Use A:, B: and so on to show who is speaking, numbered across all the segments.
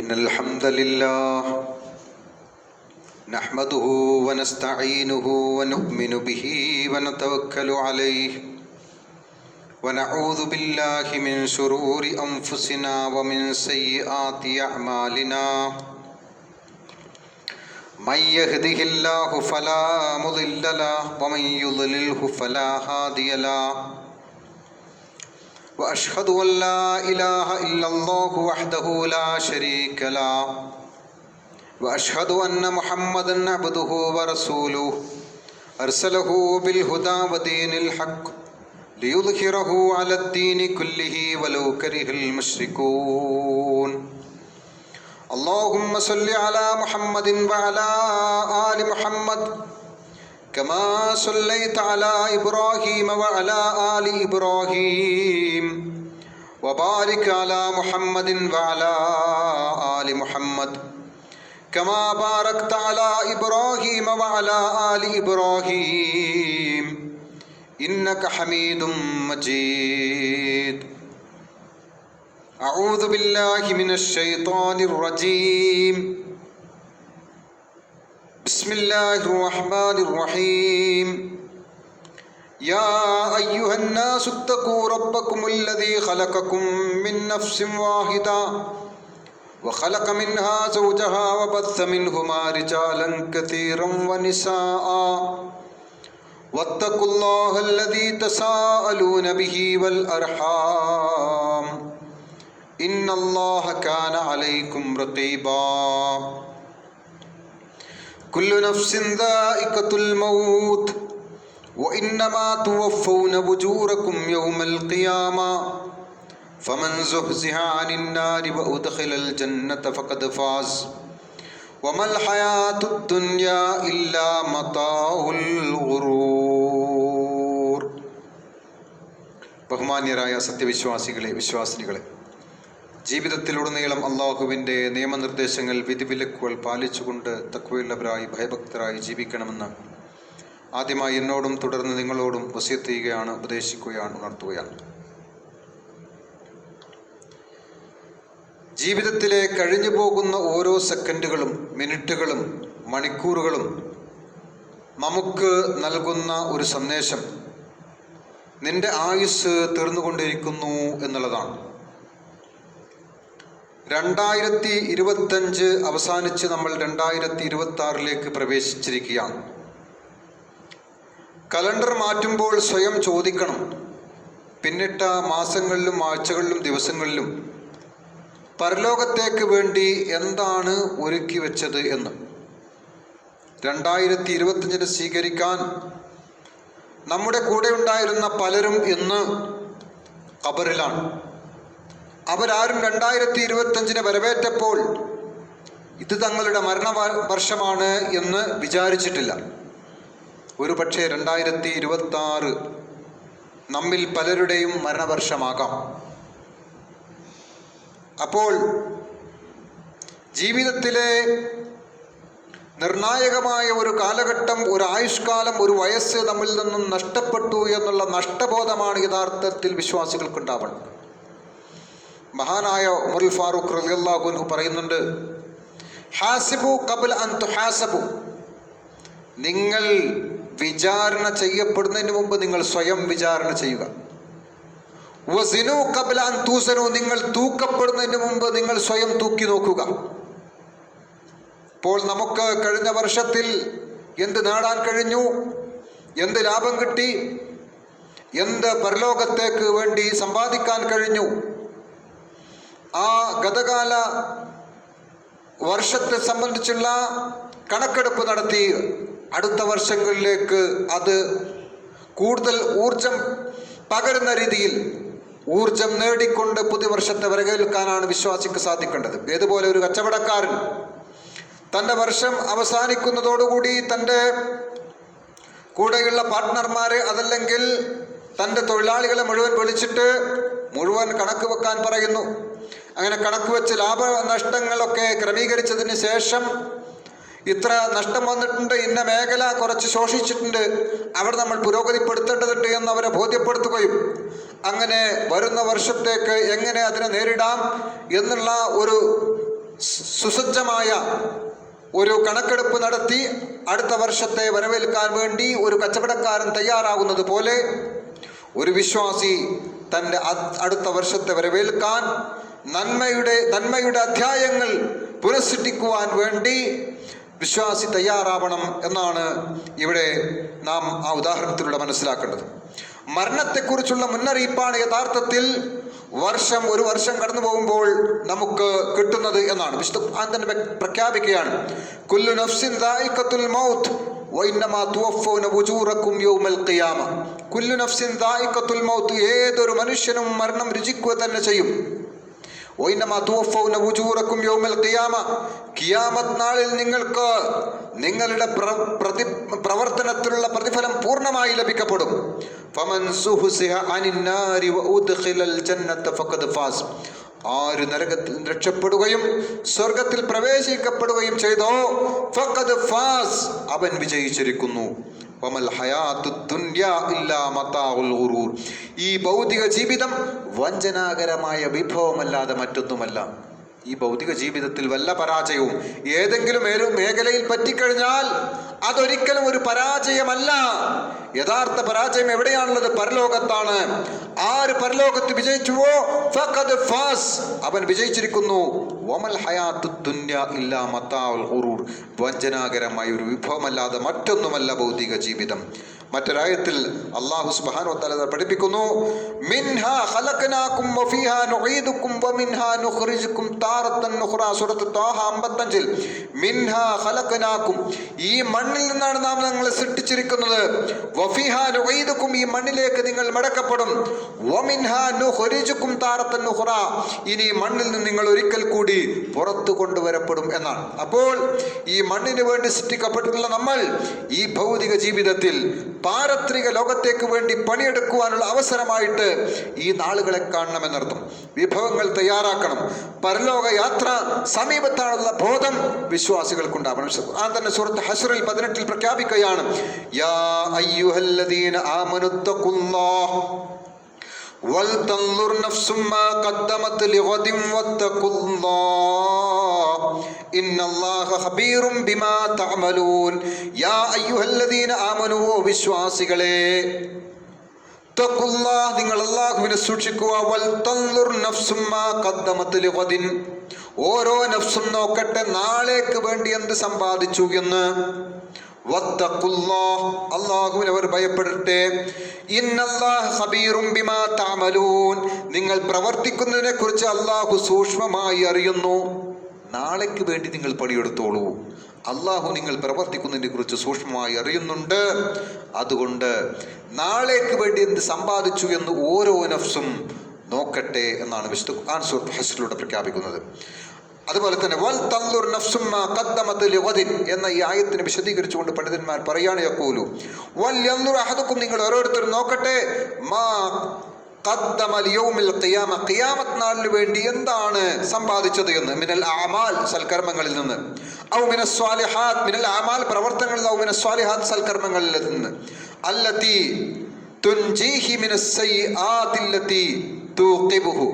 A: إن الحمد لله نحمده ونستعينه ونؤمن به ونتوكل عليه ونعوذ بالله من شرور أنفسنا ومن سيئات أعمالنا من يهده الله فلا مضل له ومن يضلله فلا هادي له وأشهد أن لا إله إلا الله وحده لا شريك له وأشهد أن محمدا عبده ورسوله أرسله بالهدى ودين الحق ليظهره على الدين كله ولو كره المشركون اللهم صل على محمد وعلى آل محمد كما صليت على إبراهيم وعلى آل إبراهيم وبارك على محمد وعلى آل محمد كما باركت على إبراهيم وعلى آل إبراهيم إنك حميد مجيد أعوذ بالله من الشيطان الرجيم بسم الله الرحمن الرحيم يا أيها الناس اتقوا ربكم الذي خلقكم من نفس واحدة وخلق منها زوجها وبث منهما رجالا كثيرا ونساء واتقوا الله الذي تساءلون به والأرحام إن الله كان عليكم رقيبا كل نفس ذائقة الموت وإنما توفون أجوركم يوم القيامة فمن زحزح عن النار وأدخل الجنة فقد فاز وما الحياة الدنيا إلا متاع الغرور. ബഹുമാന്യരായ സത്യവിശ്വാസികളെ, വിശ്വാസിനികളെ, ജീവിതത്തിലുടനീളം അള്ളാഹുവിൻ്റെ നിയമനിർദ്ദേശങ്ങൾ, വിധിവിലക്കുകൾ പാലിച്ചുകൊണ്ട് തഖ്വയുള്ളവരായി ഭയഭക്തരായി ജീവിക്കണമെന്ന് ആദ്യമായി എന്നോടും തുടർന്ന് നിങ്ങളോടും വസിയത്ത് ചെയ്യുകയാണ്, ഉപദേശിക്കുകയാണ്, ഉണർത്തുകയാണ്. ജീവിതത്തിലെ കഴിഞ്ഞു പോകുന്ന ഓരോ സെക്കൻഡുകളും മിനിറ്റുകളും മണിക്കൂറുകളും നമുക്ക് നൽകുന്ന ഒരു സന്ദേശം നിന്റെ ആയുസ് തീർന്നുകൊണ്ടിരിക്കുന്നു എന്നുള്ളതാണ്. 2025 അവസാനിച്ച് നമ്മൾ 2026 പ്രവേശിച്ചിരിക്കുകയാണ്. കലണ്ടർ മാറ്റുമ്പോൾ സ്വയം ചോദിക്കണം, പിന്നിട്ട മാസങ്ങളിലും ആഴ്ചകളിലും ദിവസങ്ങളിലും പരലോകത്തേക്ക് വേണ്ടി എന്താണ് ഒരുക്കി വെച്ചത് എന്ന്. 2025 സ്വീകരിക്കാൻ നമ്മുടെ കൂടെ ഉണ്ടായിരുന്ന പലരും ഇന്ന് ഖബറിലാണ്. അവരാരും 2025 വരവേറ്റപ്പോൾ ഇത് തങ്ങളുടെ മരണ വർഷമാണ് എന്ന് വിചാരിച്ചിട്ടില്ല. ഒരു പക്ഷേ 2026 നമ്മിൽ പലരുടെയും മരണവർഷമാകാം. അപ്പോൾ ജീവിതത്തിലെ നിർണായകമായ ഒരു കാലഘട്ടം, ഒരു ആയുഷ്കാലം, ഒരു വയസ്സ് നമ്മിൽ നിന്നും നഷ്ടപ്പെട്ടു എന്നുള്ള നഷ്ടബോധമാണ് യഥാർത്ഥത്തിൽ വിശ്വാസികൾക്കുണ്ടാവുന്നത്. മഹാനായ ഉമറുൽ ഫാറൂഖ് റളിയല്ലാഹു അൻഹു പറയുന്നുണ്ട്, ഹാസിബു ഖബ്ല അൻ തുഹാസബു, നിങ്ങൾ വിചാരണ ചെയ്യപ്പെടുന്നതിന് മുമ്പ് നിങ്ങൾ സ്വയം വിചാരണ ചെയ്യുക. വസിനു ഖബ്ല അൻ തൂസനു, നിങ്ങൾ തൂക്കപ്പെടുന്നതിന് മുമ്പ് നിങ്ങൾ സ്വയം തൂക്കി നോക്കുക. ഇപ്പോൾ നമുക്ക് കഴിഞ്ഞ വർഷത്തിൽ എന്ത് നേടാൻ കഴിഞ്ഞു, എന്ത് ലാഭം കിട്ടി, എന്ത് പരലോകത്തേക്ക് വേണ്ടി സമ്പാദിക്കാൻ കഴിഞ്ഞു, ആ ഗതകാല വർഷത്തെ സംബന്ധിച്ചുള്ള കണക്കെടുപ്പ് നടത്തി അടുത്ത വർഷങ്ങളിലേക്ക് അത് കൂടുതൽ ഊർജം പകരുന്ന രീതിയിൽ ഊർജം നേടിക്കൊണ്ട് പുതിയ വർഷത്തെ വരവേൽക്കാനാണ് വിശ്വാസിക്ക് സാധിക്കേണ്ടത്. ഏതുപോലെ ഒരു കച്ചവടക്കാരൻ തൻ്റെ വർഷം അവസാനിക്കുന്നതോടുകൂടി തൻ്റെ കൂടെയുള്ള പാർട്ട്ണർമാരെ, അതല്ലെങ്കിൽ തൻ്റെ തൊഴിലാളികളെ മുഴുവൻ വിളിച്ചിട്ട് മുഴുവൻ കണക്ക് വെക്കാൻ പറയുന്നു. അങ്ങനെ കണക്ക് വെച്ച് ലാഭനഷ്ടങ്ങളൊക്കെ ക്രമീകരിച്ചതിന് ശേഷം ഇത്ര നഷ്ടം വന്നിട്ടുണ്ട്, ഇന്ന മേഖല കുറച്ച് ശോഷിച്ചിട്ടുണ്ട്, അവിടെ നമ്മൾ പുരോഗതിപ്പെടുത്തേണ്ടതുണ്ട് എന്ന് അവരെ ബോധ്യപ്പെടുത്തുകയും അങ്ങനെ വരുന്ന വർഷത്തേക്ക് എങ്ങനെ അതിനെ നേരിടാം എന്നുള്ള ഒരു സുസജ്ജമായ ഒരു കണക്കെടുപ്പ് നടത്തി അടുത്ത വർഷത്തെ വരവേൽക്കാൻ വേണ്ടി ഒരു കച്ചവടക്കാരൻ തയ്യാറാകുന്നത് പോലെ ഒരു വിശ്വാസി തൻ്റെ അടുത്ത വർഷത്തെ വരവേൽക്കാൻ നന്മയുടെ അധ്യായങ്ങൾ പുനഃസൃഷ്ടിക്കുവാൻ വേണ്ടി വിശ്വാസി തയ്യാറാവണം എന്നാണ് ഇവിടെ നാം ആ ഉദാഹരണത്തിലൂടെ മനസ്സിലാക്കേണ്ടത്. മരണത്തെക്കുറിച്ചുള്ള മുന്നറിയിപ്പാണ് യഥാർത്ഥത്തിൽ ഒരു വർഷം കടന്നു പോകുമ്പോൾ നമുക്ക് കിട്ടുന്നത് എന്നാണ് വിശുദ്ധ ഖുർആൻ തന്നെ പ്രഖ്യാപിക്കുകയാണ്. കുല്ലു നഫ്സിൻ ദായിഖത്തുൽ മൗത്ത് വഇന്നമാ തുവഫൗന ഉജൂറക്കും യൗമൽ ഖിയാമ. കുല്ലു നഫ്സിൻ ദായിഖത്തുൽ മൗത്ത്, ഏതൊരു മനുഷ്യനും മരണം രുചിക്കുക തന്നെ ചെയ്യും. വഇന്നമാ തുവഫൗന ഉജൂറക്കും യൗമൽ ഖിയാമ, ഖിയാമത്ത് നാളിൽ നിങ്ങൾക്ക് നിങ്ങളുടെ പ്രവർത്തനത്തിലുള്ള പ്രതിഫലം പൂർണ്ണമായി ലഭിക്കപ്പെടും. ഫമൻ സുഹ്സിഹ അനിൻ നാരി വഉദ്ഖിലൽ ജന്നത ഫഖദ് ഫാസ്, ആര് നരകത്തിൽ രക്ഷപ്പെടുകയും സ്വർഗത്തിൽ പ്രവേശിക്കപ്പെടുകയും ചെയ്തോ ഫഖദ് ഫാസ്, അവൻ വിജയിച്ചിരിക്കുന്നു. വമൽ ഹയാത്തുദ് ദുനിയാ ഇല്ലാ മതാഉൽ ഗുറൂർ, ഈ ഭൗതിക ജീവിതം വഞ്ചനാകരമായ വിഭവമല്ലാതെ മറ്റൊന്നുമല്ല. ഈ ഭൗതിക ജീവിതത്തിൽ വല്ല പരാജയവും ഏതെങ്കിലും മേഖലയിൽ പറ്റിക്കഴിഞ്ഞാൽ അതൊരിക്കലും ഒരു പരാജയമല്ല. യഥാർത്ഥ പരാജയം എവിടെയാണുള്ളത്? പരലോകത്താണ്. ആര് പരലോകത്ത് വിജയിച്ചുവോ ഫഖദ് ഫാസ്, അവൻ വിജയിച്ചിരിക്കുന്നു. വമൽ ഹയാത്തുദ് ദുനിയാ ഇല്ലാ മതാഉൽ ഗുറൂർ, വഞ്ചനാകരമായ ഒരു വിഭവമല്ലാതെ മറ്റൊന്നുമല്ല ഭൗതിക ജീവിതം. മറ്റൊരായത്തിൽ അല്ലാഹു സുബ്ഹാനഹു വ തആല പഠിപ്പിക്കുന്നു, മിൻഹാ ഖലഖനാകും വഫീഹാ നുഈദുകും വമിൻഹാ നുഖ്രിജുകും താറത്തൻ ഉഖ്റാ. സൂറത്ത് ത്വാഹ 55. മിൻഹാ ഖലഖനാകും, ഈ മണ്ണിൽ നിന്നാണ് നാം നിങ്ങളെ സൃഷ്ടിച്ചിരിക്കുന്നത്. വഫീഹാ നുഈദുകും, ഈ മണ്ണിലേക്ക് നിങ്ങൾ മടക്കപ്പെടും. വമിൻഹാ നുഖ്രിജുകും താറത്തൻ ഉഖ്റാ, ഇനി മണ്ണിൽ നിന്ന് നിങ്ങൾ ഒരിക്കൽ കൂടി പുറത്തു കൊണ്ടുവരപ്പെടും എന്നാണ്. അപ്പോൾ ഈ മണ്ണിന് വേണ്ടി സൃഷ്ടിക്കപ്പെട്ടിട്ടുള്ള നമ്മൾ ഈ ഭൗതിക ജീവിതത്തിൽ പാരത്രിക ലോകത്തേക്ക് വേണ്ടി പണിയെടുക്കുവാനുള്ള അവസരമായിട്ട് ഈ നാളുകളെ കാണണമെന്നർത്ഥം. വിഭവങ്ങൾ തയ്യാറാക്കണം. പരലോക യാത്ര സമീപത്താണുള്ള ബോധം വിശ്വാസികൾക്കുണ്ടാവണം. ആ തന്നെ സൂറത്ത് ഹശ്റിൽ 18 പ്രഖ്യാപിക്കുകയാണ്, യാ അയ്യുഹല്ലദീന ആമനുത്തഖുല്ലാഹ് വൽതൻദുർ നഫ്സും മാ ഖദ്ദമത് ലിഗദിൻ വത്തഖുല്ലാഹ് ഇന്നല്ലാഹ ഖബീറും ബിമാ തഅമലൂൻ. യാ അയ്യുഹല്ലദീന ആമനൂ, വിശ്വാസികളെ, തഖുല്ലാഹ്, നിങ്ങൾ അല്ലാഹുവിനെ സൂക്ഷിക്കുക. വൽതൻദുർ നഫ്സും മാ ഖദ്ദമത് ലിഗദിൻ, ഓരോ നഫ്സും നോക്കട്ടെ നാളേക്ക് വേണ്ടി എന്ത് സമ്പാദിച്ചു എന്ന്. വത്തഖുല്ലാഹ്, അല്ലാഹുവിനെ അവർ ഭയപ്പെടട്ടെ. ഇന്നല്ലാഹ ഖബീറും ബിമാ തഅമലൂൻ, നിങ്ങൾ പ്രവർത്തിക്കുന്നതിനെ കുറിച്ച് അല്ലാഹു സൂക്ഷ്മമായി അറിയുന്നു. നാളേക്ക് വേണ്ടി നിങ്ങൾ പണിയെടുത്തോളൂ. അല്ലാഹു നിങ്ങൾ പ്രവർത്തിക്കുന്നതിനെ കുറിച്ച് സൂക്ഷ്മമായി അറിയുന്നുണ്ട്. അതുകൊണ്ട് നാളേക്ക് വേണ്ടി എന്ത് സമ്പാദിച്ചു എന്ന് ഓരോ നഫ്സും നോക്കട്ടെ എന്നാണ് വിശുദ്ധ ഖുർആൻ സൂറത്ത് ഹശ്റിലൂടെ പ്രഖ്യാപിക്കുന്നത്. അതുപോലെ തന്നെ വൽ തൻദുർ നഫ്സും മാ ഖദ്ദമത് ലിഗദിൻ എന്ന ഈ ആയത്തിനെ വിശദീകരിച്ചുകൊണ്ട് പണ്ഡിതന്മാർ പറയാണ്, യഖൂലു വൽ യൻദുർ അഹദുക്കും, നിങ്ങൾ ഓരോരുത്തരും നോക്കട്ടെ, മാ ഖദ്ദമ ലിയൗമിൽ ഖിയാമ, ഖിയാമത്ത് നാളിന് വേണ്ടി എന്താണ് സമ്പാദിച്ചത് എന്ന്. മിനൽ അഅമാൽ, സൽക്കർമ്മങ്ങളിൽ നിന്ന്. ഔ മിനസ് സ്വാലിഹാത്ത്, മിനൽ അഅമാൽ പ്രവർത്തനങ്ങളിൽ, ഔ മിനസ് സ്വാലിഹാത്ത് സൽക്കർമ്മങ്ങളിൽ നിന്ന്. അല്ലതി തുൻജീഹി മിനസ് സയ്യിആത്തി അല്ലതി തൂഖിബുഹു,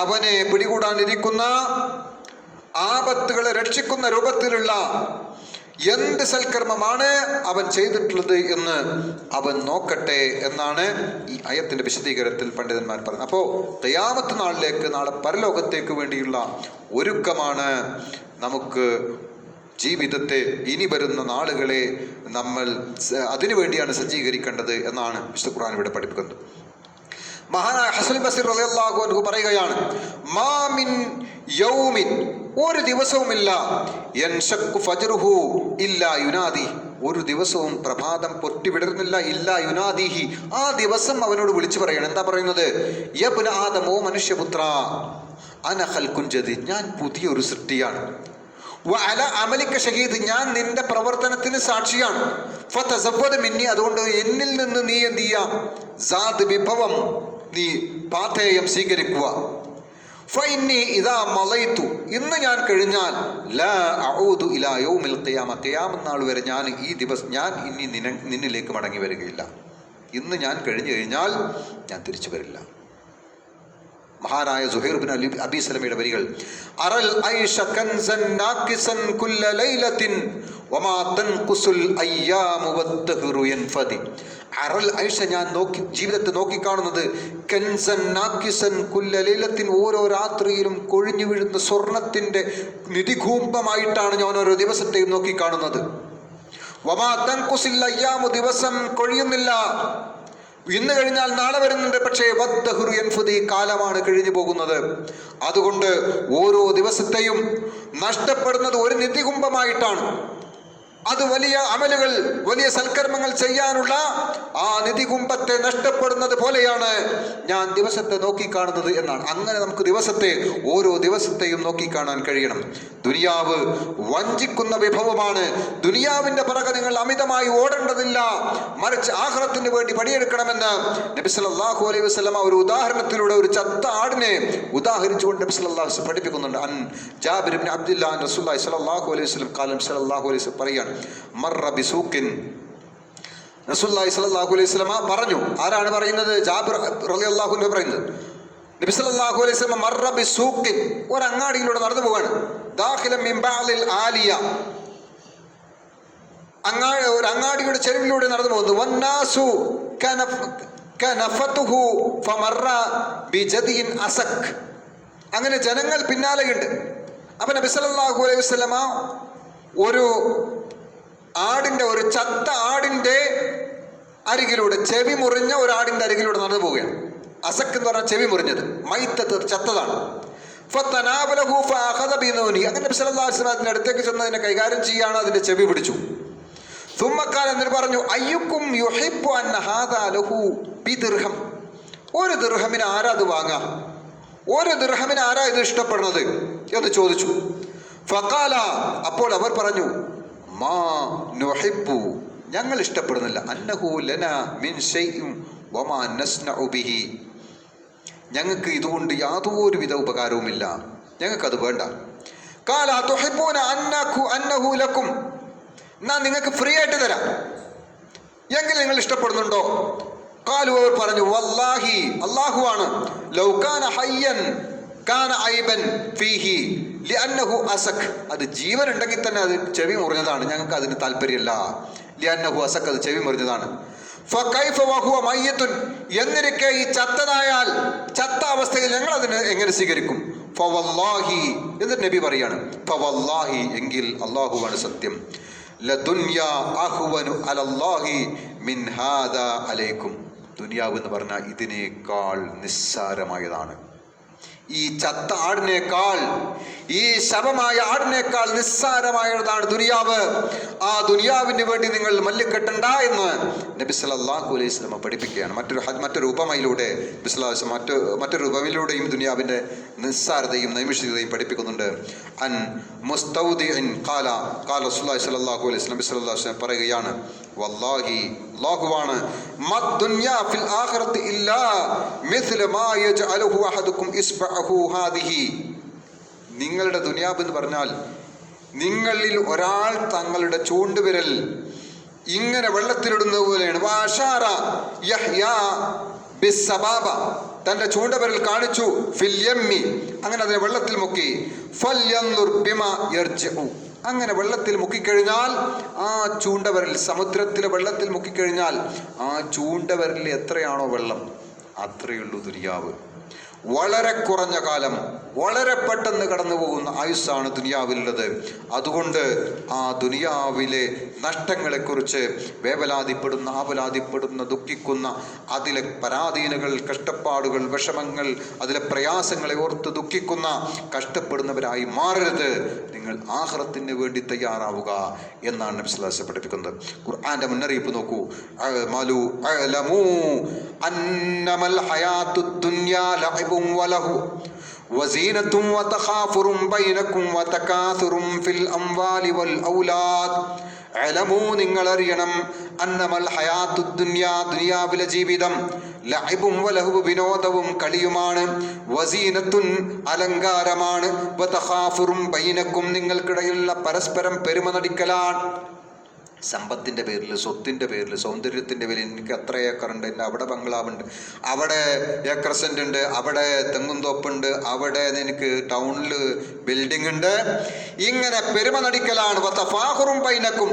A: അവനെ പിടികൂടാനിരിക്കുന്ന ആപത്തുകളെ രക്ഷിക്കുന്ന രൂപത്തിലുള്ള എന്ത് സൽക്കർമ്മമാണ് അവൻ ചെയ്തിട്ടുള്ളത് എന്ന് അവൻ നോക്കട്ടെ എന്നാണ് ഈ ആയത്തിന്റെ വിശദീകരണത്തിൽ പണ്ഡിതന്മാർ പറയുന്നത്. അപ്പോൾ ഖിയാമത്ത് നാളിലേക്ക്, നാളെ പരലോകത്തേക്ക് വേണ്ടിയുള്ള ഒരുക്കമാണ് നമുക്ക് ജീവിതത്തെ, ഇനി വരുന്ന നാളുകളെ നമ്മൾ അതിനു വേണ്ടിയാണ് സജ്ജീകരിക്കേണ്ടത് എന്നാണ് വിശുദ്ധ ഖുർആൻ ഇവിടെ പഠിപ്പിക്കുന്നത്. മഹാനായ ഹസൻ ബസീർ റളിയല്ലാഹു അൻഹു പറയുകയാണ്, മാ മിൻ യൗമിൻ, ഒരു ദിവസവുമില്ല, യൻശഖു ഫജ്റുഹു ഇല്ലാ യുനാദി, ഒരു ദിവസവും പ്രഭാതം പൊട്ടിവിടരുന്നില്ല, ഇല്ലാ യുനാദിഹി, ആ ദിവസം അവനോട് വിളിച്ചു പറയണം. എന്താ പറയുന്നത്? യബ്ന ആദമോ, മനുഷ്യപുത്ര, അന ഖൽഖുൻ ജദീദ്, ഞാൻ പുതിയൊരു സൃഷ്ടിയാണ്. വഅല അമലിക ഷഹീദ്, ഞാൻ നിന്റെ പ്രവർത്തനത്തിന് സാക്ഷിയാണ്. ഫതസവ്വദ് മിന്നി, അതുകൊണ്ട് എന്നിൽ നിന്ന് നീ എന്ത് ചെയ്യാം? സാദ്, വിഭവം, നീ പാഥേയം സ്വീകരിക്കുക. ഫഇന്നി ഇദാ മളൈതു, ഇന്ന് ഞാൻ കഴിഞ്ഞാൽ, ലാ അഊദു ഇലാ യൗമിൽ ഖിയാമ, ഖിയാമത്ത് നാൾ വരെ ഞാൻ ഇനി നിന്നിലേക്ക് മടങ്ങി വരികയില്ല. ഇന്ന് ഞാൻ കഴിഞ്ഞു കഴിഞ്ഞാൽ ഞാൻ തിരിച്ചു വരില്ല. മഹാനായ സുഹൈർ ബിൻ അബി സലമയുടെ വരികൾ, അറൽ ഐഷ കൻസൻ നാകിസൻ കുല്ല ലൈലത്തിൻ വമാ തൻഖുസുൽ അയ്യാമു വദ്ദഹ്റു യൻഫദി. അറൽ ഐഷ, ഞാൻ ജീവിതത്തെ നോക്കിക്കാണുന്നത്, കൻസൻ നാകിസൻ കുല്ല ലൈലത്തിൻ, ഓരോ രാത്രിയിലും കൊഴിഞ്ഞു വീഴുന്ന സ്വർണത്തിന്റെ നിധികൂംഭമായിട്ടാണ് ഞാൻ ഓരോ ദിവസത്തെയും നോക്കിക്കാണുന്നത്. വമാ തൻഖുസുൽ അയ്യാമു, ദിവസം കൊഴിയുന്നില്ല, ഇന്ന് കഴിഞ്ഞാൽ നാളെ വരുന്നുണ്ട്, പക്ഷേ വദ്ദഹ്റു യൻഫദി, കാലമാണ് കഴിഞ്ഞു പോകുന്നത്. അതുകൊണ്ട് ഓരോ ദിവസത്തെയും നഷ്ടപ്പെടുന്നത് ഒരു നിധികുംഭമായിട്ടാണ്. അത് വലിയ അമലുകൾ, വലിയ സൽക്കർമ്മങ്ങൾ ചെയ്യാനുള്ള ആ നിധികുംഭത്തെ നഷ്ടപ്പെടുന്നത് പോലെയാണ് ഞാൻ ദിവസത്തെ നോക്കിക്കാണുന്നത് എന്നാണ്. അങ്ങനെ നമുക്ക് ദിവസത്തെ, ഓരോ ദിവസത്തെയും നോക്കിക്കാണാൻ കഴിയണം. ദുനിയാവ് വഞ്ചിക്കുന്ന വിഭവമാണ്. ദുനിയാവിന്റെ പിറകെ നിങ്ങൾ അമിതമായി ഓടേണ്ടതില്ല, മറിച്ച് ആഖിറത്തിന് വേണ്ടി പണിയെടുക്കണമെന്ന് നബി സല്ലല്ലാഹു അലൈഹി വസല്ലം ഒരു ഉദാഹരണത്തിലൂടെ, ഒരു ചത്ത ആടിനെ ഉദാഹരിച്ചുകൊണ്ട് നബി സല്ലല്ലാഹു അലൈഹി വസല്ലം പഠിപ്പിക്കുന്നുണ്ട്. അൻ ജാബിർ ഇബ്നു അബ്ദുല്ലാഹ് റസൂലുള്ളാഹി സ്വല്ലല്ലാഹു അലൈഹി വസല്ലം ഖാല സല്ലല്ലാഹു അലൈഹി വസല്ലം പറയാണ്, മർറ ബിസൂഖിൻ, റസൂലുള്ളാഹി സ്വല്ലല്ലാഹു അലൈഹി വസല്ലം പറഞ്ഞു. ആരാണ് പറയുന്നത്? ജാബിർ റളിയല്ലാഹു അൻഹു പറയുന്നത്. നബി സല്ലല്ലാഹു അലൈഹി വസല്ലം മർറ ബിസൂഖിൻ, ഒരു അങ്ങാടിയിലൂടെ നടന്നു പോവാണ്. ദാഖിലൻ മിൻ ബഅലിൽ ആലിയ, ഒരു അങ്ങാടിയുടെ ചെരുവിലൂടെ നടന്നു പോകുന്നു. വന്നാസു കനഫതുഹു ഫമർറ ബിജദിൻ അസക്, അങ്ങനെ ജനങ്ങൾ പിന്നാലെയുണ്ട്. അപ്പൊ നബി സല്ലല്ലാഹു അലൈഹി വസല്ലം ഒരു ആടിന്റെ, ഒരു ചത്ത ആടിന്റെ അരികിലൂടെ, ചെവി മുറിഞ്ഞ ഒരു ആടിന്റെ അരികിലൂടെ നടന്നു പോവുകയാണ്. അസക്ക് എന്ന് പറഞ്ഞാൽ ചെവി മുറിഞ്ഞത്, മൈത്തത്ത്, ചത്തതാണ്. അങ്ങനെ നബി സല്ലല്ലാഹു അലൈഹി വസല്ലം അതിന്റെ അടുത്തേക്ക് ചെന്ന് അതിനെ കൈകാര്യം ചെയ്യാണ്, അതിന്റെ ചെവി പിടിച്ചു. സുമ്മക്കാൽ എന്നിട്ട് പറഞ്ഞു, അയ്യുക്കും യുഹിബ്ബു അൻ ഹാദാ ലഹു ബിദിർഹം, ഒരു ദിർഹമിന് ആരാ അത് വാങ്ങാ? ഒരു ദിർഹമിന് ആരാ ഇത് ഇഷ്ടപ്പെടുന്നത് എന്ന് ചോദിച്ചു. ഫഖാല, അപ്പോൾ അവർ പറഞ്ഞു, മാ നുഹിബ്ബു, ഞങ്ങൾ ഇഷ്ടപ്പെടുന്നില്ല, അന്നഹു ലനാ മിൻ ശൈഇൻ വമാ നസ്നഉ ബിഹി, ഞങ്ങൾക്ക് ഇതുകൊണ്ട് യാതൊരുവിധ ഉപകാരവുമില്ല, ഞങ്ങൾക്കത് വേണ്ട. ഖാല തുഹിബ്ബൂന അന്നഹു ലക്കും, എന്നാ നിങ്ങൾക്ക് ഫ്രീ ആയിട്ട് തരാം, എങ്കിൽ നിങ്ങൾ ഇഷ്ടപ്പെടുന്നുണ്ടോ? ഖാലു, അവർ പറഞ്ഞു, വല്ലാഹി, അല്ലാഹുവാണ്, ലൗ കാന ഹയ്യൻ കാന ഐബൻ ഫീഹി ലിഅന്നഹു അസക്, അത് ജീവൻ ഉണ്ടെങ്കിൽ തന്നെ അത് ചെവി മുറിഞ്ഞതാണ്, ഞങ്ങൾക്ക് അതിന് താല്പര്യമില്ല. ലിഅന്നഹു അസക്, അത് ചെവി മുറിഞ്ഞതാണ്. ഫകൈഫ വഹുവ മയ്യിത്തുൻ, എന്നിരിക്കെ ഈ ചത്തതായാൽ, ചത്ത അവസ്ഥയിൽ ഞങ്ങൾ അതിനെ എങ്ങനെ സ്വീകരിക്കും? ഫവല്ലാഹി, എന്നിട്ട് നബി പറയാണ്, ഫവല്ലാഹി, എങ്കിൽ അല്ലാഹുവാണ് സത്യം, ലദുനിയാ അഹ്വനു അലല്ലാഹി മിൻ ഹാദാ അലൈക്കും, ദുനിയാവ് എന്ന് പറഞ്ഞാൽ ഇതിനേക്കാൾ നിസ്സാരമായതാണ്. ഈ ചത്ത ആടിനേക്കാൾ, ഈ ശവമായ ആടിനേക്കാൾ നിസ്സാരമായതാണ് ദുനിയാവ്. ആ ദുനിയാവിന് വേണ്ടി നിങ്ങൾ മല്ലിക്കെട്ടണ്ട എന്ന് നബി സല്ലല്ലാഹു അലൈഹി വസല്ലം പഠിപ്പിക്കുകയാണ്. മറ്റൊരു ഉപമയിലൂടെ നബി സല്ലല്ലാഹു അലൈഹി വസല്ലം മറ്റൊരു ഉപമയിലൂടെയും ദുനിയാവിന്റെ നിസ്സാരതയും നൈമിഷികതയും പഠിപ്പിക്കുന്നുണ്ട്. അൻ മുസ്തൗദിഇൻ ഖാല ഖാല റസൂലുള്ളാഹി സ്വല്ലല്ലാഹു അലൈഹി വസല്ലം, നബി സല്ലല്ലാഹു അലൈഹി വസല്ലം പറയുകയാണ്, വല്ലാഹി, അല്ലാഹുവാണ്, മദ്ദുനിയ ഫിൽ ആഖിറതി ഇല്ലാ മിസ്ല മാ യജ്അലുഹു അഹദുക്കും ഇസ്ബഅഹു ഹാദിഹി, നിങ്ങളുടെ ദുനിയാവ് എന്ന് പറഞ്ഞാൽ നിങ്ങളിൽ ഒരാൾ തങ്ങളുടെ ചൂണ്ടുവിരൽ ഇങ്ങനെ വെള്ളത്തിലിടുന്നത് പോലെയാണ്. വാഷാറ യഹ്യാ ബിസ്സബാബ, തന്റെ ചൂണ്ടുവിരൽ കാണിച്ചു, ഫിൽ യമ്മി, അങ്ങനെ അതിനെ വെള്ളത്തിൽ മുക്കി, ഫൽയൻദുർ ബിമാ യർജിഉ, അങ്ങനെ വെള്ളത്തിൽ മുക്കിക്കഴിഞ്ഞാൽ ആ ചൂണ്ടവരൽ, സമുദ്രത്തിലെ വെള്ളത്തിൽ മുക്കിക്കഴിഞ്ഞാൽ ആ ചൂണ്ടവരലിൽ എത്രയാണോ വെള്ളം, അത്രയുള്ളൂ ദുനിയാവ്. വളരെ കുറഞ്ഞ കാലം, വളരെ പെട്ടെന്ന് കടന്നു പോകുന്ന ആയുസ്സാണ് ദുനിയാവിലുള്ളത്. അതുകൊണ്ട് ആ ദുനിയാവിലെ നഷ്ടങ്ങളെക്കുറിച്ച് വേവലാതിപ്പെടുന്ന, ആവലാതിപ്പെടുന്ന, ദുഃഖിക്കുന്ന, അതിലെ പരാധീനകൾ, കഷ്ടപ്പാടുകൾ, വിഷമങ്ങൾ, അതിലെ പ്രയാസങ്ങളെ ഓർത്ത് ദുഃഖിക്കുന്ന, കഷ്ടപ്പെടുന്നവരായി മാറരുത്. നിങ്ങൾ ആഖിറത്തിന് വേണ്ടി തയ്യാറാവുക എന്നാണ് നബി സല്ലല്ലാഹു അലൈഹി വസല്ലം പഠിപ്പിക്കുന്നത്. ഖുർആന്റെ മുന്നറിയിപ്പ് നോക്കൂ, അഅ്മലു അഅ്ലമു അന്നമൽ ഹയാത്തുദ് ദുനിയാ ലഅബുൻ വലഹു വസീനത്തും വതഖാഫുറും ബൈനക്കും വതകാസുറും ഫിൽ അംവാലി വൽ ഔലാദ്. അലമു, നിങ്ങൾ അറിയണം, അന്നമൽ ഹയാത്തുദ് ദുനിയാ, ദുനിയാവിലെ ജീവിതം, ലഅബും വലഹു, വിനോദവും കളിയുമാണ്, വസീനത്തുൻ, അലങ്കാരമാണ്, വതഖാഫുറും ബൈനക്കും, നിങ്ങൾക്കിടയിലുള്ള പരസ്പരം പെരുമ നടിക്കലാണ്. സമ്പത്തിൻ്റെ പേരിൽ, സ്വത്തിൻ്റെ പേരിൽ, സൗന്ദര്യത്തിൻ്റെ പേരിൽ എനിക്ക് എത്ര ഏക്കറുണ്ട്, എൻ്റെ അവിടെ ബംഗ്ലാവുണ്ട്, അവിടെ ഏക്കർ സെൻ്റ് ഉണ്ട്, അവിടെ തെങ്ങുംതോപ്പുണ്ട്, അവിടെ എനിക്ക് ടൗണിൽ ബിൽഡിംഗ് ഉണ്ട്, ഇങ്ങനെ പെരുമ നടിക്കലാണ്. വതഫാഖുറും ബൈനക്കും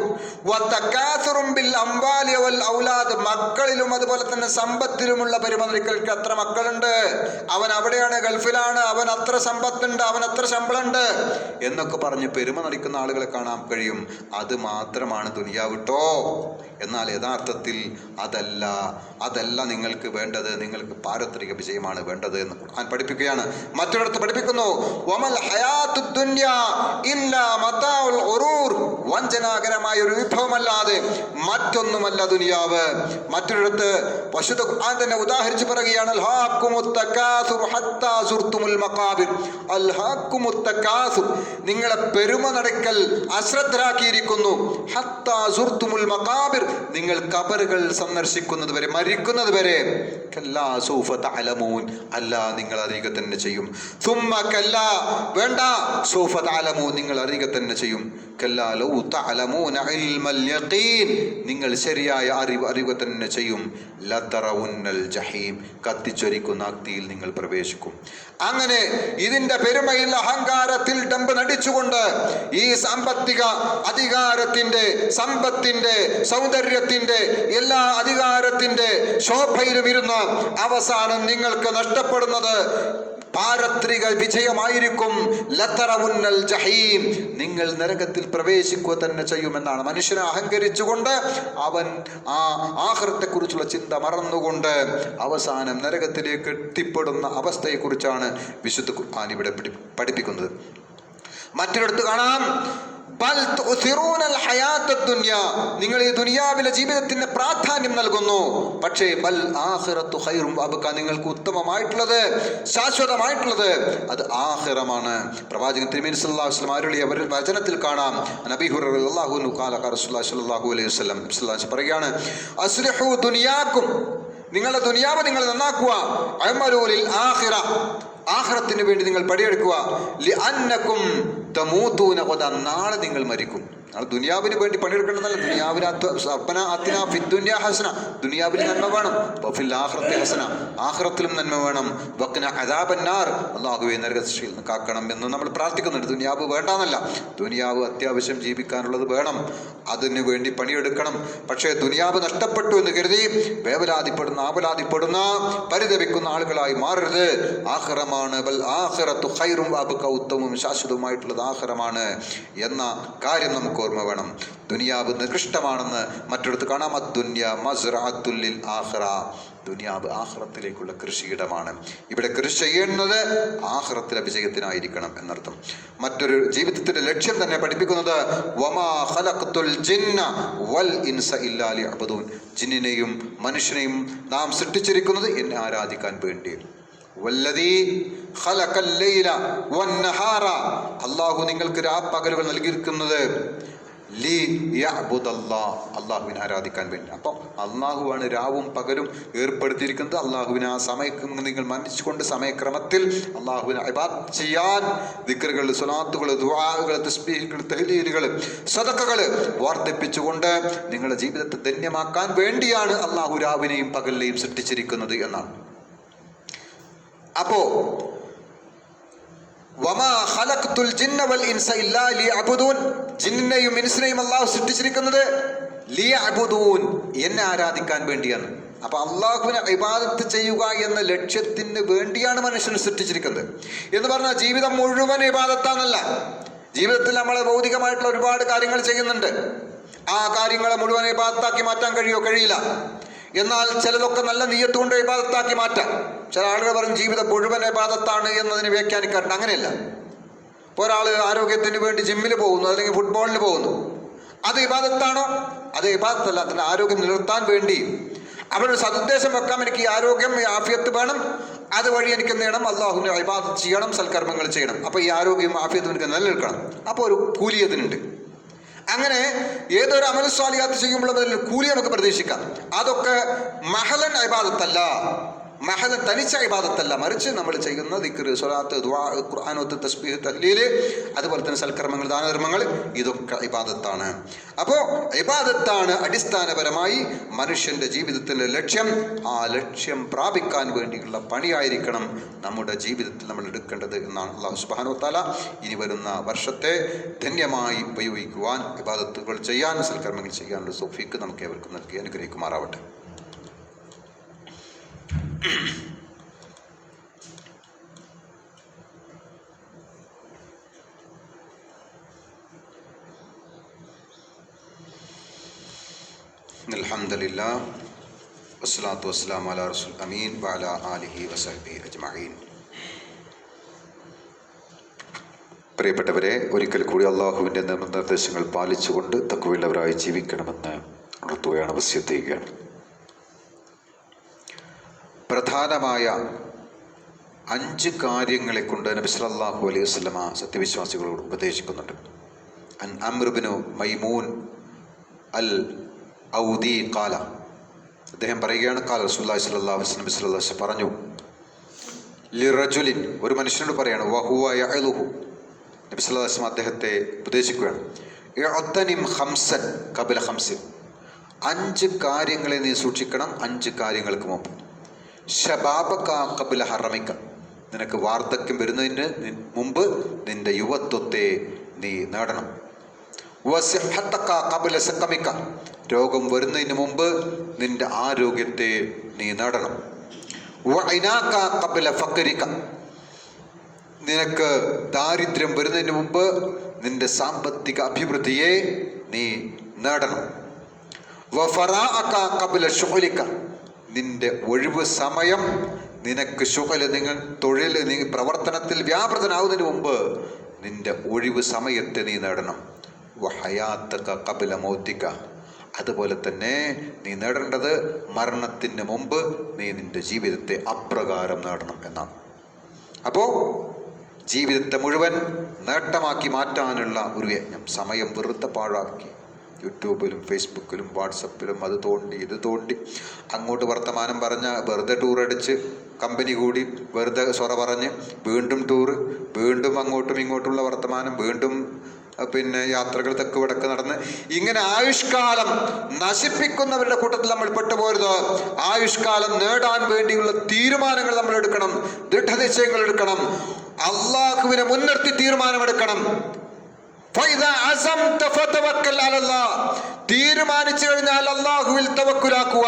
A: വതകാസുറും ബിൽ അംവാലി വൽ ഔലാദ്, മക്കളിലും അതുപോലെ തന്നെ സമ്പത്തിലുമുള്ള പെരുമ നടിക്കൽക്ക് എത്ര മക്കളുണ്ട്, അവൻ അവിടെയാണ്, ഗൾഫിലാണ്, അവൻ അത്ര സമ്പത്തുണ്ട്, അവൻ അത്ര ശമ്പളമുണ്ട് എന്നൊക്കെ പറഞ്ഞ് പെരുമ നടിക്കുന്ന ആളുകളെ കാണാൻ കഴിയും. അത് മാത്രമാണ് ദുനിയാവ് ട്ടോ. എന്നാൽ യഥാർത്ഥത്തിൽ അതല്ല നിങ്ങൾക്ക് വേണ്ടത്. നിങ്ങൾക്ക് പാരത്രിക വിജയമാണ് വേണ്ടത് എന്ന് ഖുർആൻ പഠിപ്പിക്കുകയാണ്. മറ്റൊരിടത്ത് പഠിപ്പിക്കുന്നു, വമൽ ഹയാത്തുദ് ദുനിയാ ഇല്ലാ മതാഉൽ ഖുറൂർ, വഞ്ചനാകരമായ ഒരു വിഭവമല്ലാതെ മറ്റൊന്നുമല്ല ദുനിയാവ്. മറ്റൊരിടത്ത് പരിശുദ്ധ ഖുർആൻ തന്നെ ഉദാഹരിച്ച് പറയുകയാണ്, അൽഹാക്കുമുത് തകാസുർ ഹത്താ സുർതുമുൽ മഖാബിർ. അൽഹാക്കുമുത് തകാസുർ, നിങ്ങളെ പെരുമ നടക്കൽ അശ്രദ്ധരാക്കിയിരിക്കുന്നു. ഹത്താ സുർതുമുൽ മഖാബിർ, നിങ്ങൾ ഖബറുകൾ സന്ദർശിക്കുന്നത് വരെ, മരിക്കുന്നത് വരെ. കല്ലാ സൗഫ തഅലമൂൻ, അല്ല നിങ്ങൾ അറിയുക തന്നെ ചെയ്യും. സുമ്മ കല്ലാ, വേണ്ട, സൗഫ തഅലമൂൻ, നിങ്ങൾ അറിയുക തന്നെ ചെയ്യും. കല്ലാ ലൗ തഅലമൂന ഇൽമൽ യഖീൻ, നിങ്ങൾ ശരിയായ അറിയുക തന്നെ ചെയ്യും. ലതറവുന്നൽ ജഹീം, കത്തിച്ചൊരിക്കുന്ന അഗ്നിയിൽ നിങ്ങൾ പ്രവേശിക്കും. അങ്ങനെ ഇതിന്റെ പെരുമയിൽ, അഹങ്കാരത്തിൽ ഡംബ് നടിച്ചുകൊണ്ട് ഈ സാമ്പത്തിക അധികാരത്തിന്റെ, സമ്പത്തിന്റെ, സൗന്ദര്യത്തിന്റെ, എല്ലാ അധികാരത്തിന്റെ ശോഭയിലും ഇരുന്ന് അവസാനം നിങ്ങൾക്ക് നഷ്ടപ്പെടുന്നത് പാരത്രിക വിജയമായിരിക്കും. ലതറവുന്നൽ ജഹീം, നിങ്ങൾ നരകത്തിൽ പ്രവേശിക്കുക തന്നെ ചെയ്യുമെന്നാണ്. മനുഷ്യനെ അഹങ്കരിച്ചുകൊണ്ട് അവൻ ആ ആഖിറത്തെക്കുറിച്ചുള്ള ചിന്ത മറന്നുകൊണ്ട് അവസാനം നരകത്തിലേക്ക് എത്തിപ്പെടുന്ന അവസ്ഥയെക്കുറിച്ചാണ് വിശുദ്ധ ഖുർആൻ ഇവിടെ പഠിപ്പിക്കുന്നത്. മറ്റൊരിടത്ത് കാണാം, ബൽ തുസിറൂനൽ ഹയാത്തദ് ദുനിയ, നിങ്ങൾ ഈ ദുനിയാവിലെ ജീവിതത്തിന് പ്രാധാന്യം നൽകുന്നു. പക്ഷേ ബൽ ആഖിറത്തു ഖൈറും വഅബ്ഖാ, നിങ്ങൾക്ക് ഉത്തമമായിട്ടുള്ളത്, ശാശ്വതമായിട്ടുള്ളത് അത് ആഖിറമാണ്. പ്രവാചകൻ തിരുമേനി സല്ലല്ലാഹു അലൈഹി വസല്ലം അരുളിയ ഒരു വചനത്തിൽ കാണാം, നബി ഹുറൈറ റളിയല്ലാഹു അൻഹു ഖാല റസൂലുള്ളാഹി സ്വല്ലല്ലാഹു അലൈഹി വസല്ലം പറയുകയാണ്, അസ്ലിഹു ദുനിയാക്കും, നിങ്ങളുടെ ദുനിയാവ് നിങ്ങൾ നന്നാക്കുക. അഅ്മലൂ ലിൽ ആഖിറ, ആഖിറത്തിന് വേണ്ടി നിങ്ങൾ പണിയെടുക്കുക. ലിഅന്നകും തമൂതൂന ഗദ, നാളെ നിങ്ങൾ മരിക്കും. നാളെ ദുനിയാവിന് വേണ്ടി പണിയെടുക്കേണ്ടതല്ല. ദുനിയാവിന് ഹസന, ദുനിയാവിൽ നന്മ വേണം. വഫിൽ ആഖിറത്തി ഹസന, ആഖിറത്തിലും നന്മ വേണം. വഖ്ന അദാബന്നാർ, അല്ലാഹുവേ നരകശിക്ഷയിൽ നിന്ന് കാക്കണം എന്ന് നമ്മൾ പ്രാർത്ഥിക്കുന്നുണ്ട്. ദുനിയാവ് വേണ്ടാന്നല്ല, ദുനിയാവ് അത്യാവശ്യം ജീവിക്കാനുള്ളത് വേണം, അതിനു വേണ്ടി പണിയെടുക്കണം. പക്ഷേ ദുനിയാവ് നഷ്ടപ്പെട്ടു എന്ന് കരുതി വേവലാതിപ്പെടുന്ന, ആവലാതിപ്പെടുന്ന, പരിതപിക്കുന്ന ആളുകളായി മാറരുത്. ആഖിറമാണ്, ബൽ ആഖിറത്തു ഖൈറും വഅബ്ഖാ, ഉത്തമവും ശാശ്വതവുമായിട്ടുള്ളത് ആഖിറമാണ് എന്ന കാര്യം നമുക്ക് ഓർമ്മ വേണം. ദുനിയാവ് നികൃഷ്ടമാണെന്ന് മറ്റൊരിടത്ത് കാണാം, അദ്ദുന്യ മസ്റഅത്തുൽ ലിൽ ആഖിറ, ദുനിയാവ് ആഖിറത്തിലേക്കുള്ള കൃഷിയിടമാണ്. ഇവിടെ കൃഷി ചെയ്യുന്നത് ആഖിറത്തിലെ വിജയത്തിനായിരിക്കണം എന്നർത്ഥം. മറ്റൊരു ജീവിതത്തിന്റെ ലക്ഷ്യം തന്നെ പഠിപ്പിക്കുന്നത്, വമാ ഖലഖ്തുൽ ജിന്ന വൽ ഇൻസ ഇല്ലാ ലിയഅ്ബുദൂൻ, ജിന്നിനെയും മനുഷ്യനെയും നാം സൃഷ്ടിച്ചിരിക്കുന്നത് എന്നെ ആരാധിക്കാൻ വേണ്ടി. വല്ലദീ ഖലഖൽ ലൈല വന്നഹാറ, അല്ലാഹു നിങ്ങൾക്ക് രാപ്പകലുകൾ നൽകിയിരിക്കുന്നത് ലി യഅ്ബുദല്ലാഹ്, അല്ലാഹുവിനെ ആരാധിക്കാൻ വേണ്ടി. അപ്പം അല്ലാഹുവാണ് രാവും പകലും ഏർപ്പെടുത്തിയിരിക്കുന്നത്. അല്ലാഹുവിനെ ആ സമയം നിങ്ങൾ മനസ്സിച്ചുകൊണ്ട് സമയക്രമത്തിൽ അല്ലാഹുവിനെ ഇബാദത്ത് ചെയ്യാൻ, ദിക്റുകൾ, സ്വലാത്തുകൾ, ദുആകൾ, തസ്ബീഹുകൾ, തഹ്ലീലുകൾ, സദഖകൾ വർദ്ധിപ്പിച്ചുകൊണ്ട് നിങ്ങളുടെ ജീവിതത്തെ ധന്യമാക്കാൻ വേണ്ടിയാണ് അല്ലാഹു രാവിനെയും പകലിനെയും സൃഷ്ടിച്ചിരിക്കുന്നത് എന്നാണ്. അപ്പോ വമാ ഖലഖ്തുൽ ജിന്ന വൽ ഇൻസ ഇല്ലാ ലിയഅ്ബുദൂൻ, ജിന്നിനെയും ഇൻസിനെയും അല്ലാഹു സൃഷ്ടിച്ചിരിക്കുന്നത് ലിയഅ്ബുദൂൻ, എന്നെ ആരാധിക്കാൻ വേണ്ടിയാണ്. അപ്പൊ അള്ളാഹുവിനെ ഇബാദത്ത് ചെയ്യുക എന്ന ലക്ഷ്യത്തിന് വേണ്ടിയാണ് മനുഷ്യനെ സൃഷ്ടിച്ചിരിക്കുന്നത്. എന്ന് പറഞ്ഞാൽ ജീവിതം മുഴുവൻ ഇബാദത്താന്നല്ല. ജീവിതത്തിൽ നമ്മൾ ഭൗതികമായിട്ടുള്ള ഒരുപാട് കാര്യങ്ങൾ ചെയ്യുന്നുണ്ട്. ആ കാര്യങ്ങളെ മുഴുവൻ ഇബാദത്താക്കി മാറ്റാൻ കഴിയില്ല. എന്നാൽ ചിലതൊക്കെ നല്ല നിയ്യത്ത് കൊണ്ട് ഇബാദത്താക്കി മാറ്റാം. ചില ആളുകൾ പറയും ജീവിതം മുഴുവൻ ഇബാദത്താണ് എന്നതിന് വ്യാഖ്യാനിക്കാറുണ്ട്. അങ്ങനെയല്ല. ഇപ്പോൾ ഒരാൾ ആരോഗ്യത്തിന് വേണ്ടി ജിമ്മിൽ പോകുന്നു, അല്ലെങ്കിൽ ഫുട്ബോളിന് പോകുന്നു, അത് ഇബാദത്താണോ? അത് ഇബാദത്തല്ല. അതിൻ്റെ ആരോഗ്യം നിലനിർത്താൻ വേണ്ടി അവരുടെ സതുദ്ദേശം വെക്കാം, എനിക്ക് ഈ ആരോഗ്യം, ഈ ആഫിയത്ത് വേണം, അതുവഴി എനിക്ക് എന്ത് ചെയ്യണം, അള്ളാഹുവിനെ ഇബാദത്ത് ചെയ്യണം, സൽക്കർമ്മങ്ങൾ ചെയ്യണം. അപ്പോൾ ഈ ആരോഗ്യം ആഫിയത്തും എനിക്ക് നിലനിൽക്കണം. അപ്പോൾ ഒരു കൂലി അതിനുണ്ട്. അങ്ങനെ ഏതൊരു അമൽ സ്വാലിഹാത്ത് ചെയ്യുമ്പോഴും അതിൽ കൂലി നമുക്ക് പ്രതീക്ഷിക്കാം. അതൊക്കെ മഹലൻ ഇബാദത്തല്ല. മഹദൻ തനിച്ച ഇബാദത്തല്ല, മറിച്ച് നമ്മൾ ചെയ്യുന്ന ദിക്ർ, സ്വലാത്ത്, ദുആ, ഖുർആനോത്ത്, തസ്ബീഹ്, തഹ്ലീല്, അതുപോലെ തന്നെ സൽക്കർമ്മങ്ങൾ, ദാനധർമ്മങ്ങൾ, ഇതൊക്കെ ഇബാദത്താണ്. അപ്പോൾ ഇബാദത്താണ് അടിസ്ഥാനപരമായി മനുഷ്യൻ്റെ ജീവിതത്തിൻ്റെ ലക്ഷ്യം. ആ ലക്ഷ്യം പ്രാപിക്കാൻ വേണ്ടിയുള്ള പണിയായിരിക്കണം നമ്മുടെ ജീവിതത്തിൽ നമ്മൾ എടുക്കേണ്ടത് എന്നാണ് അല്ലാഹു സുബ്ഹാനഹു വ തആല ഇനി വരുന്ന വർഷത്തെ ധന്യമായി ഉപയോഗിക്കുവാൻ, ഇബാദത്തുകൾ ചെയ്യാൻ, സൽക്കർമ്മങ്ങൾ ചെയ്യാനുള്ള തൗഫീഖ് നമുക്ക് ഏവർക്കും നൽകി അനുഗ്രഹിക്കുമാറാവട്ടെ. അൽഹംദുലില്ലാഹ് വസ്സലാത്തു വസ്സലാമു അലാ റസൂൽ അമീൻ വഅലാ ആലിഹി വസഹ്ബിഹി അജ്മഈൻ. പ്രിയപ്പെട്ടവരെ, ഒരിക്കൽ കൂടി അള്ളാഹുവിൻ്റെ നിർദ്ദേശങ്ങൾ പാലിച്ചുകൊണ്ട് തഖ്വയുള്ളവരായി ജീവിക്കണമെന്ന് ഉണർത്തുകയാണ്, വസിയത്ത് ചെയ്യുകയാണ്. പ്രധാനമായ 5 കാര്യങ്ങളെ കൊണ്ട് നബി സല്ലല്ലാഹു അലൈഹി വസല്ലമ സത്യവിശ്വാസികളോട് ഉപദേശിക്കുന്നുണ്ട്. അൻ അംർ ഇബ്നു മൈമൂൻ അൽ ഔദി ഖാല, അദ്ദേഹം പറയുകയാണ്, ഖാല റസൂലുള്ളാഹി സ്വല്ലല്ലാഹു അലൈഹി വസല്ലം, നബി സല്ലല്ലാഹു അലൈഹി വസല്ലം പറഞ്ഞു, ലിറജുലിൻ, ഒരു മനുഷ്യനോട് പറയാണ്, വഹുവ യഅലുഹു, നബി സല്ലല്ലാഹു അലൈഹി വസല്ലം അദ്ദേഹത്തെ ഉപദേശിക്കുകയാണ്, ഇഅ്തനിം ഖംസൻ ഖബല ഖംസിൻ, 5 കാര്യങ്ങളെ നീ സൂക്ഷിക്കണം 5 കാര്യങ്ങൾക്ക് മുമ്പ്. ശബാബക ഖബല ഹറമിക, നിനക്ക് വാർദ്ധക്യം വരുന്നതിന് മുമ്പ് നിന്റെ യുവത്വത്തെ നീ നേടണം. വസിഹ്ഹതക ഖബല സഖമിക, രോഗം വരുന്നതിന് മുമ്പ് നിന്റെ ആരോഗ്യത്തെ നീ നേടണം. വഇനാക ഖബല ഫഖരിക, നിനക്ക് ദാരിദ്ര്യം വരുന്നതിന് മുമ്പ് നിന്റെ സാമ്പത്തിക അഭിവൃദ്ധിയെ നീ നേടണം. വഫറാഅക ഖബല ശുഗ്ലിക, നിന്റെ ഒഴിവ് സമയം, നിനക്ക് ശുഗല്, നിങ്ങൾ തൊഴിൽ, നീ പ്രവർത്തനത്തിൽ വ്യാപൃതനാവുന്നതിന് മുമ്പ് നിന്റെ ഒഴിവ് സമയത്തെ നീ നേടണം. വഹയാത്തക ഖബല മൗതിക, അതുപോലെ തന്നെ നീ നേടേണ്ടത് മരണത്തിന് മുമ്പ് നീ നിന്റെ ജീവിതത്തെ അപ്രകാരം നേടണം എന്നാണ്. അപ്പോൾ ജീവിതത്തെ മുഴുവൻ നേട്ടമാക്കി മാറ്റാനുള്ള ഒരു യജ്ഞം, സമയം വെറുതെ പാഴാക്കി യൂട്യൂബിലും ഫേസ്ബുക്കിലും വാട്സപ്പിലും അത് തോണ്ടി ഇത് തോണ്ടി, അങ്ങോട്ട് വർത്തമാനം പറഞ്ഞ വെറുതെ ടൂറടിച്ച്, കമ്പനി കൂടി വെറുതെ സൊറ പറഞ്ഞ്, വീണ്ടും ടൂറ്, വീണ്ടും അങ്ങോട്ടും ഇങ്ങോട്ടുള്ള വർത്തമാനം, വീണ്ടും പിന്നെ യാത്രകൾ തെക്ക് വടക്ക് നടന്ന്, ഇങ്ങനെ ആയുഷ്കാലം നശിപ്പിക്കുന്നവരുടെ കൂട്ടത്തിൽ നമ്മൾ പെട്ടുപോരുത്. ആയുഷ്കാലം നേടാൻ വേണ്ടിയുള്ള തീരുമാനങ്ങൾ നമ്മൾ എടുക്കണം, ദൃഢനിശ്ചയങ്ങൾ എടുക്കണം, അള്ളാഹുവിനെ മുൻനിർത്തി തീരുമാനമെടുക്കണം. തീരുമാനിച്ചു കഴിഞ്ഞാൽ അള്ളാഹുവിൽ തവക്കുലാക്കുക.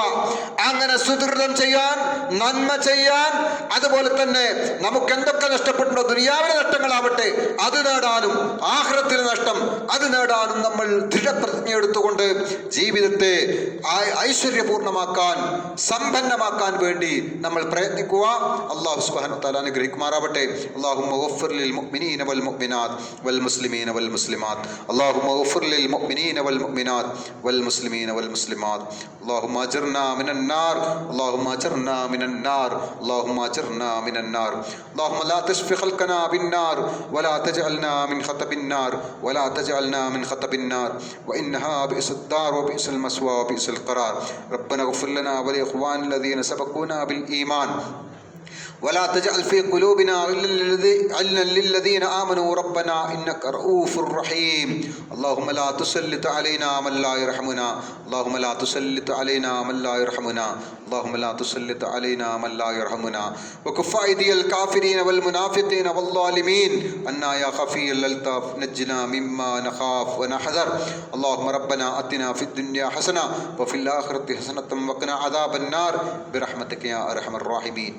A: അങ്ങനെ സുദൃഢം ചെയ്യാൻ, നന്മ ചെയ്യാൻ, അതുപോലെ തന്നെ നമുക്ക് എന്തൊക്കെ നഷ്ടപ്പെട്ടുണ്ടോ, ദുനിയാവിലെ നഷ്ടങ്ങളാവട്ടെ അത് നേടാനും, ആഖിറത്തിലെ നഷ്ടം അത് നേടാനും നമ്മൾ ദൃഢപ്രതിജ്ഞ എടുത്തുകൊണ്ട് ജീവിതത്തെ ഐശ്വര്യപൂർണ്ണമാക്കാൻ, സമ്പന്നമാക്കാൻ വേണ്ടി നമ്മൾ പ്രയത്നിക്കുക. അല്ലാഹു സുബ്ഹാനഹു വ തആല അനുഗ്രഹിക്കുമാറാവട്ടെ. അല്ലാഹുമ്മ ഗഫിർ ലിൽ മുഅ്മിനീന വൽ മുഅ്മിനാത്ത് വൽ മുസ്ലിമീന വൽ മുസ്ലിമാത്ത്. اللهم اغفر للمؤمنين والمؤمنات والمسلمين والمسلمات. اللهم اجرنا من النار، اللهم اجرنا من النار، اللهم اجرنا من النار. اللهم لا تشف خلقنا بالنار ولا تجعلنا من خطب النار ولا تجعلنا من خطب النار وانها بئس الدار وبئس المثوى وبئس القرار. ربنا اغفر لنا ولاخواننا الذين سبقونا بالايمان ولا تجعل في قلوبنا غلا للذين آمنوا ربنا إنك رؤوف رحيم. اللهم لا تسلط علينا من لا يرحمنا، اللهم لا تسلط علينا من لا يرحمنا، اللهم لا تسلط علينا من لا يرحمنا. وكف أيدي الكافرين والمنافقين والظالمين عنا يا خفي الألطاف، نجنا مما نخاف ونحذر. اللهم ربنا آتنا في الدنيا حسنة وفي الآخرة حسنة وقنا عذاب النار برحمتك يا أرحم الراحمين.